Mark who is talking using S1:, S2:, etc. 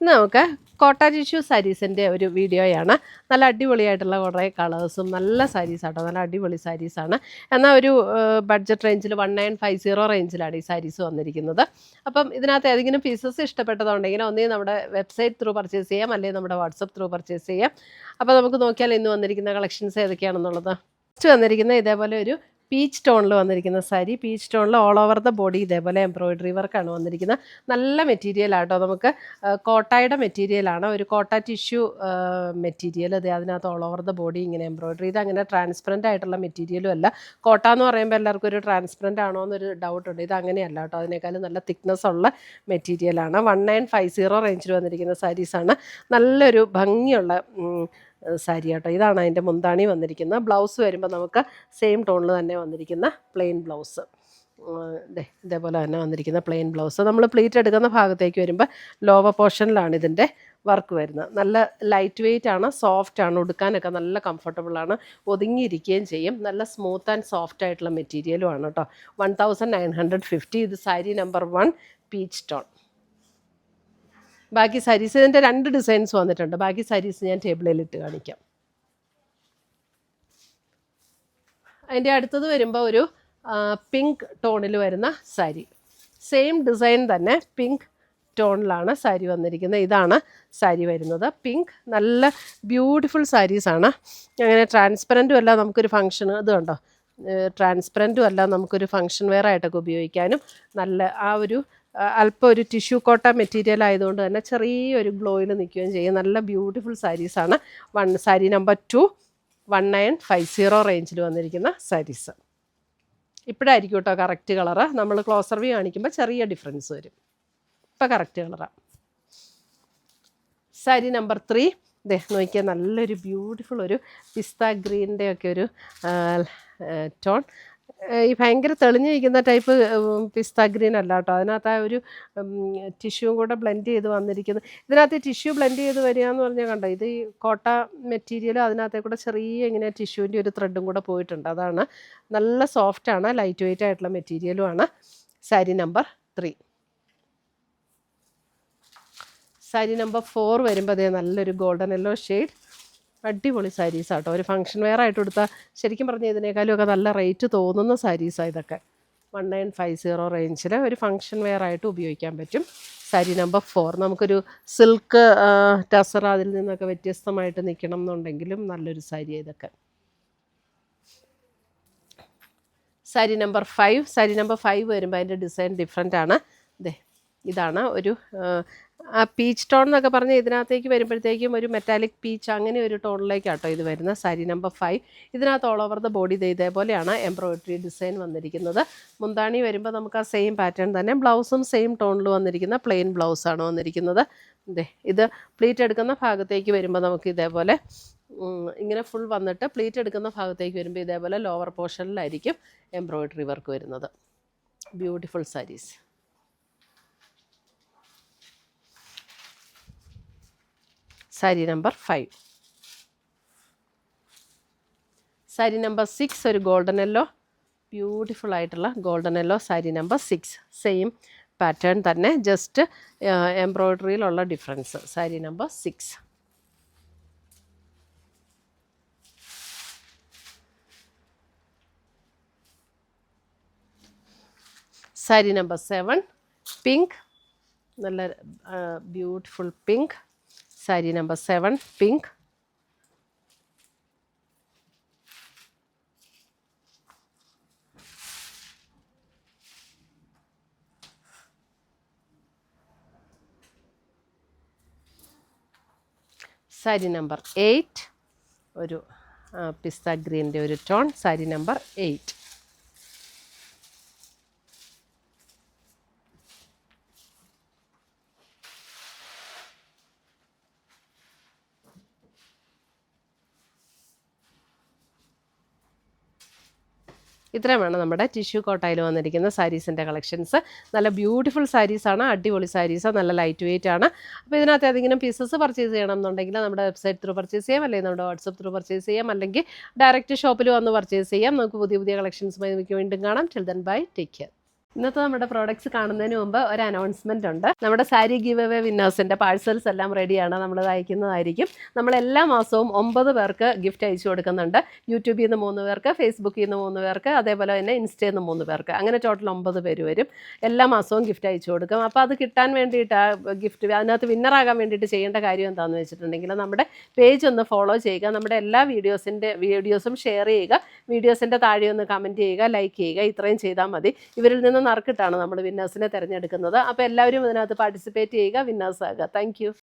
S1: ഇന്ന് നമുക്ക് കോട്ട ടിഷ്യൂ സാരീസിൻ്റെ ഒരു വീഡിയോയാണ്. നല്ല അടിപൊളിയായിട്ടുള്ള കുറേ കളേഴ്സും നല്ല സാരീസാട്ടോ, നല്ല അടിപൊളി സാരീസാണ്. എന്നാൽ ഒരു ബഡ്ജറ്റ് റേഞ്ചിൽ 1950 റേഞ്ചിലാണ് ഈ സാരീസ് വന്നിരിക്കുന്നത്. അപ്പം ഇതിനകത്ത് ഏതെങ്കിലും പീസസ് ഇഷ്ടപ്പെട്ടതുണ്ടെങ്കിൽ ഒന്നേ നമ്മുടെ വെബ്സൈറ്റ് ത്രൂ പർച്ചേസ് ചെയ്യാം, അല്ലെങ്കിൽ നമ്മുടെ വാട്സപ്പ് ത്രൂ പർച്ചേസ് ചെയ്യാം. അപ്പോൾ നമുക്ക് നോക്കിയാൽ ഇന്ന് വന്നിരിക്കുന്ന കളക്ഷൻസ് ഏതൊക്കെയാണെന്നുള്ളത്. ഫസ്റ്റ് വന്നിരിക്കുന്ന ഇതേപോലെ ഒരു പീച്ച് ടോണിൽ വന്നിരിക്കുന്ന സാരി. പീച്ച് ടോണിൽ ഓൾ ഓവർ ദ ബോഡി ഇതേപോലെ എംബ്രോയിഡറി വർക്കാണ് വന്നിരിക്കുന്നത്. നല്ല മെറ്റീരിയലാട്ടോ, നമുക്ക് കോട്ടയുടെ മെറ്റീരിയലാണ്, ഒരു കോട്ട ടിഷ്യൂ മെറ്റീരിയൽ. അത് അതിനകത്ത് ഓൾ ഓവർ ദ ബോഡി ഇങ്ങനെ എംബ്രോയിഡറി. ഇത് അങ്ങനെ ട്രാൻസ്പെറൻ്റ് ആയിട്ടുള്ള മെറ്റീരിയലും അല്ല. കോട്ട എന്ന് പറയുമ്പോൾ എല്ലാവർക്കും ഒരു ട്രാൻസ്പെറൻ്റ് ആണോ എന്നൊരു ഡൗട്ടുണ്ട്. ഇത് അങ്ങനെയല്ല കേട്ടോ, അതിനേക്കാളും നല്ല തിക്നെസ് ഉള്ള മെറ്റീരിയലാണ്. 1950 റേഞ്ചിൽ വന്നിരിക്കുന്ന സാരീസാണ്. നല്ലൊരു ഭംഗിയുള്ള സാരി കേട്ടോ. ഇതാണ് അതിൻ്റെ മുന്താണി വന്നിരിക്കുന്നത്. ബ്ലൗസ് വരുമ്പോൾ നമുക്ക് സെയിം ടോണിൽ തന്നെ വന്നിരിക്കുന്ന പ്ലെയിൻ ബ്ലൗസ്. ഇതേപോലെ തന്നെ വന്നിരിക്കുന്ന പ്ലെയിൻ ബ്ലൗസ്. നമ്മൾ പ്ലീറ്റ് എടുക്കുന്ന ഭാഗത്തേക്ക് വരുമ്പോൾ ലോവർ പോർഷനിലാണ് ഇതിൻ്റെ വർക്ക് വരുന്നത്. നല്ല ലൈറ്റ് വെയ്റ്റ് ആണ്, സോഫ്റ്റ് ആണ്, ഉടുക്കാനൊക്കെ നല്ല കംഫർട്ടബിളാണ്, ഒതുങ്ങിയിരിക്കുകയും ചെയ്യും. നല്ല സ്മൂത്ത് ആൻഡ് സോഫ്റ്റ് ആയിട്ടുള്ള മെറ്റീരിയലും ആണ് കേട്ടോ. 1950. ഇത് സാരി നമ്പർ 1 പീച്ച് ടോൺ. ബാക്കി സാരീസ് ഇതിൻ്റെ 2 ഡിസൈൻസ് വന്നിട്ടുണ്ട്. ബാക്കി സാരീസ് ഞാൻ ടേബിളിലിട്ട് കാണിക്കാം. അതിൻ്റെ അടുത്തത് വരുമ്പോൾ ഒരു പിങ്ക് ടോണിൽ വരുന്ന സാരി. സെയിം ഡിസൈൻ തന്നെ പിങ്ക് ടോണിലാണ് സാരി വന്നിരിക്കുന്നത്. ഇതാണ് സാരി വരുന്നത്. പിങ്ക് നല്ല ബ്യൂട്ടിഫുൾ സാരീസാണ്. അങ്ങനെ ട്രാൻസ്പെറൻറ്റും അല്ല, നമുക്കൊരു ഫങ്ഷന് ഇത് കണ്ടോ, ട്രാൻസ്പെറൻറ്റും അല്ല, നമുക്കൊരു ഫങ്ഷൻ വെയർ ആയിട്ടൊക്കെ ഉപയോഗിക്കാനും നല്ല ആ ഒരു അല്പം ഒരു ടിഷ്യൂ കോട്ട മെറ്റീരിയൽ ആയതുകൊണ്ട് തന്നെ ചെറിയൊരു ഗ്ലോയിൽ നിൽക്കുകയും ചെയ്യും. നല്ല ബ്യൂട്ടിഫുൾ സാരീസാണ്. സാരി നമ്പർ 2 1950 റേഞ്ചിൽ വന്നിരിക്കുന്ന സാരീസ്. ഇപ്പോഴായിരിക്കും കേട്ടോ കറക്റ്റ് കളറ്. നമ്മൾ ക്ലോസർ വ്യൂ കാണിക്കുമ്പോൾ ചെറിയ ഡിഫറൻസ് വരും. ഇപ്പം കറക്റ്റ് കളറാണ്. സാരി നമ്പർ 3 നോക്കിയാൽ നല്ലൊരു ബ്യൂട്ടിഫുൾ ഒരു പിസ്ത ഗ്രീനിൻ്റെ ഒക്കെ ഒരു ടോൺ. ഈ ഭയങ്കര തെളിഞ്ഞിരിക്കുന്ന ടൈപ്പ് പിസ്ത ഗ്രീൻ അല്ല കേട്ടോ. അതിനകത്ത് ആ ഒരു ടിഷ്യൂവും കൂടെ ബ്ലെൻഡ് ചെയ്ത് വന്നിരിക്കുന്നത്. ഇതിനകത്ത് ടിഷ്യൂ ബ്ലെൻഡ് ചെയ്ത് വരിക എന്ന് പറഞ്ഞാൽ കണ്ടോ, ഇത് ഈ കോട്ട മെറ്റീരിയൽ അതിനകത്തെ കൂടെ ചെറിയ ഇങ്ങനെ ടിഷ്യൂവിൻ്റെ ഒരു ത്രെഡും കൂടെ പോയിട്ടുണ്ട്. അതാണ്. നല്ല സോഫ്റ്റാണ്, ലൈറ്റ് വെയ്റ്റ് ആയിട്ടുള്ള മെറ്റീരിയലുമാണ്. സാരി നമ്പർ 3. സാരി നമ്പർ 4 വരുമ്പോൾ അതേ നല്ലൊരു ഗോൾഡൻ യെല്ലോ ഷെയ്ഡ്. അടിപൊളി സാരീസാട്ടോ. ഒരു ഫങ്ഷൻ വെയർ ആയിട്ട് കൊടുത്താൽ ശരിക്കും പറഞ്ഞാൽ ഇതിനേക്കാളും ഒക്കെ നല്ല റേറ്റ് തോന്നുന്ന സാരീസാണ് ഇതൊക്കെ. 1950 റേഞ്ചിൽ ഒരു ഫങ്ഷൻ വെയർ ആയിട്ട് ഉപയോഗിക്കാൻ പറ്റും. സാരി നമ്പർ 4 നമുക്കൊരു സിൽക്ക് ടസർ അതിൽ നിന്നൊക്കെ വ്യത്യസ്തമായിട്ട് നിൽക്കണം എന്നുണ്ടെങ്കിലും നല്ലൊരു സാരി ഇതൊക്കെ. സാരി നമ്പർ 5. സാരി നമ്പർ 5 വരുമ്പോൾ അതിൻ്റെ ഡിസൈൻ ഡിഫറെൻ്റ് ആണ്. ഇതാണ് ഒരു പീച്ച് ടോൺ എന്നൊക്കെ പറഞ്ഞാൽ ഇതിനകത്തേക്ക് വരുമ്പോഴത്തേക്കും ഒരു മെറ്റാലിക് പീച്ച് അങ്ങനെ ഒരു ടോണിലേക്കാട്ടോ ഇത് വരുന്നത്. സാരി നമ്പർ 5. ഇതിനകത്ത് ഓൾ ഓവർ ദ ബോഡി ഇതേപോലെയാണ് എംബ്രോയിഡറി ഡിസൈൻ വന്നിരിക്കുന്നത്. മുന്താണി വരുമ്പോൾ നമുക്ക് ആ സെയിം പാറ്റേൺ തന്നെ. ബ്ലൗസും സെയിം ടോണിൽ വന്നിരിക്കുന്ന പ്ലെയിൻ ബ്ലൗസാണ് വന്നിരിക്കുന്നത്. ഇത് പ്ലീറ്റ് എടുക്കുന്ന ഭാഗത്തേക്ക് വരുമ്പോൾ നമുക്ക് ഇതേപോലെ ഇങ്ങനെ ഫുൾ വന്നിട്ട് പ്ലീറ്റ് എടുക്കുന്ന ഭാഗത്തേക്ക് വരുമ്പോൾ ഇതേപോലെ ലോവർ പോർഷനിലായിരിക്കും എംബ്രോയിഡറി വർക്ക് വരുന്നത്. Beautiful saris. Sari number 5. Sari number 6 ഒരു ഗോൾഡൻ യെല്ലോ, ബ്യൂട്ടിഫുൾ ആയിട്ടുള്ള golden yellow. Sari number 6 same pattern തന്നെ, ജസ്റ്റ് എംബ്രോയിഡറിയിലുള്ള difference. Sari number 6. Sari number 7 pink, നല്ല beautiful pink. Sari number 7 pink. Sari number 8 ഒരു പിസ്ത ഗ്രീൻ്റെ ഒരു ടോൺ. സാരി നമ്പർ 8. ഇത്രയുമാണ് നമ്മുടെ ടിഷ്യൂ കോട്ടയിൽ വന്നിരിക്കുന്ന സാരീസിൻ്റെ കളക്ഷൻസ്. നല്ല ബ്യൂട്ടിഫുൾ സാരീസാണ്, അടിപൊളി സാരീസാണ്, നല്ല ലൈറ്റ് വെയ്റ്റ് ആണ്. അപ്പോൾ ഇതിനകത്ത് ഏതെങ്കിലും പീസസ് പർച്ചേസ് ചെയ്യണം എന്നുണ്ടെങ്കിൽ നമ്മുടെ വെബ്സൈറ്റ് ത്രൂ പർച്ചേസ് ചെയ്യാം, അല്ലെങ്കിൽ നമ്മുടെ വാട്സപ്പ് ത്രൂ പർച്ചേസ് ചെയ്യാം, അല്ലെങ്കിൽ ഡയറക്റ്റ് ഷോപ്പിൽ വന്ന് പർച്ചേസ് ചെയ്യാം. നമുക്ക് പുതിയ പുതിയ കളക്ഷൻസുമായി നമുക്ക് വീണ്ടും കാണാം. Till then bye, take care. ഇന്നത്തെ നമ്മുടെ പ്രോഡക്ട്സ് കാണുന്നതിന് മുമ്പ് ഒരു അനൗൺസ്മെന്റ് ഉണ്ട്. നമ്മുടെ സാരി ഗിവ് അവേ വിന്നേഴ്സിന്റെ പാഴ്സൽസ് എല്ലാം റെഡിയാണ്, നമ്മൾ അയക്കുന്നതായിരിക്കും. നമ്മൾ എല്ലാ മാസവും 9 പേർക്ക് ഗിഫ്റ്റ് അയച്ചു കൊടുക്കുന്നുണ്ട്. യൂട്യൂബിൽ നിന്ന് 3 പേർക്ക്, ഫേസ്ബുക്കിൽ നിന്ന് 3 പേർക്ക്, അതേപോലെ തന്നെ ഇൻസ്റ്റയിൽ നിന്ന് 3 പേർക്ക്, അങ്ങനെ ടോട്ടൽ 9 പേര് വരും. എല്ലാ മാസവും ഗിഫ്റ്റ് അയച്ചു കൊടുക്കും. അപ്പോൾ അത് കിട്ടാൻ വേണ്ടിയിട്ട് ഗിഫ്റ്റ് അതിനകത്ത് വിന്നറാകാൻ വേണ്ടിയിട്ട് ചെയ്യേണ്ട കാര്യം എന്താണെന്ന് വെച്ചിട്ടുണ്ടെങ്കിൽ നമ്മുടെ പേജ് ഒന്ന് ഫോളോ ചെയ്യുക, നമ്മുടെ എല്ലാ വീഡിയോസും ഷെയർ ചെയ്യുക, വീഡിയോസിൻ്റെ താഴെ ഒന്ന് കമൻറ്റ് ചെയ്യുക, ലൈക്ക് ചെയ്യുക. ഇത്രയും ചെയ്താൽ മതി. ഇവരിൽ നിന്ന് നറുക്കിട്ടാണ് നമ്മൾ വിന്നേഴ്സിനെ തിരഞ്ഞെടുക്കുന്നത്. അപ്പോൾ എല്ലാവരും ഇതിനകത്ത് പാർട്ടിസിപ്പേറ്റ് ചെയ്യുക, വിന്നേഴ്സ് ആകുക. താങ്ക്